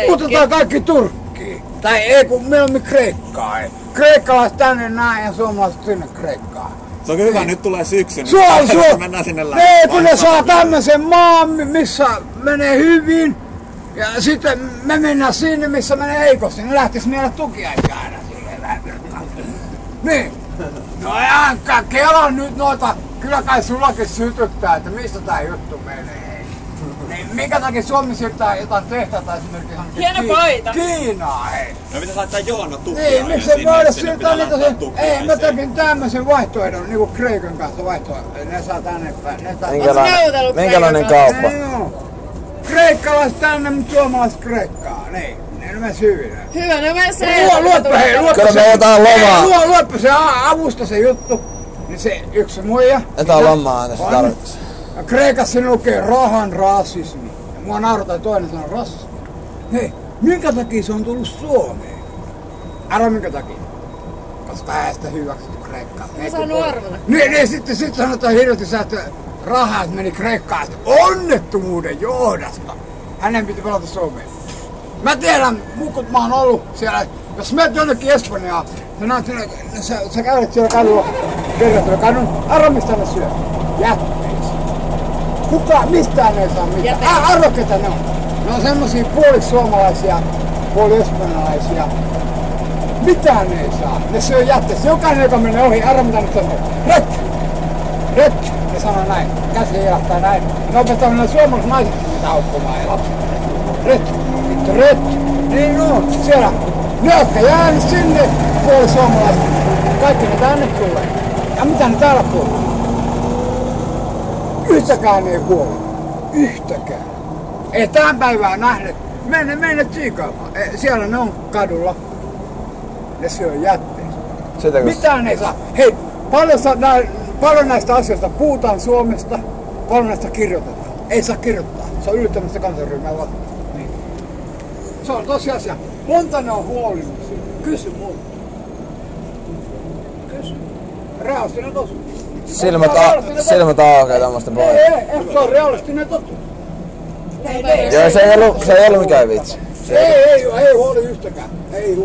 Muutetaan kaikki Turkkiin. Tai ei kun mieluummin Kreikkaa. Kreikkalaiset tänne näin ja suomalaiset sinne Kreikkaan. Se on hyvä, nyt tulee syksy. Mennään sinne läpi. Kun ne saa tämmösen maan, missä menee hyvin. Ja sitten me mennään sinne, missä menee heikosti. Ne lähtis meille tukiaikaa aina siihen lähvirtaan. Niin. No Jankka, kela nyt noita. Kyllä kai sullakin sytyttää, että mistä tää juttu menee. Niin, minkä takia Suomi siirtää jotain tehtaita esimerkiksi hieno paita. Kiinaa, hei. No mitä laittaa Joona tukkia? Niin, miksi ei voida siirtää niitä sen... Ei, mä tekin tämmösen vaihtoehdon, niinku Kreikan kanssa vaihtoehdon. Ne saa tänne päin. Minkälainen kauppa? Kreikkalaiset tänne, mutta suomalaiset Kreikkaa, niin. Ne mene hyvin. Hyvä, no mä Kyllä me otetaan lomaa. Luoppa se avusta se juttu. Niin se yksi muija. Otetaan lomaa aina se tarvitsisi. Kreikassa lukee rahan rasismi. Ja mua naurattaa toinen sana rasismi. Hei, minkä takia se on tullut Suomeen? Arvo minkä takia? Koska äästä hyväksytty Kreikkaa. Mä saan arvata. Niin, sitten sanotaan hirveästi, että rahat meni Kreikkaan onnettomuuden johdosta. Hänen piti palata Suomeen. Mä tiedän, mukut mä oon ollut siellä. Jos menet jonnekin Espanjaan, sä kävelet siellä kadulla, kerrottuna kadun, arvo mistä ne syö? Jätteisiä. Mistään ei saa mitään. Arvo ketä ne on? Ne on semmosia puoliksi suomalaisia, puoli espanjalaisia. Mitään ne ei saa. Ne syö jätteisiä. Jokainen, joka menee ohi, arvo mitä ne sanoo. Retki! Retki! Ne sanoo näin. Käsi heilahtaa näin. Ne opettaa ne suomalaiset naiset niitä haukkumaan ja lapset. Retki! Retki! Niin on. Siellä. Ne, jotka jäänyt sinne, puoli suomalaiset. Kaikki ne tänne tulee. Ja mitä ne täällä puhuu? Yhtäkään ei puhuu. Yhtäkään. Ei tähän päivään nähnyt. Mene tsiikaamaan. Siellä ne on kadulla. Ne syö jätteistä. Mitään ei saa. Hei, paljon näistä asioista puhutaan Suomesta. Paljon näistä kirjoitetaan. Ei saa kirjoittaa. Se on yllättävästä kansanryhmää. Niin. Se on tosiasia. Monta ne on huolinut siitä? Kysy multa. Kysy. Realistinen totuus. Silmät aukeaa tämmöstä pois. Ei, se on realistinen totuus. Joo, se ei ollut mikään vitsi. Ei huoli yhtäkään. Ei huoli.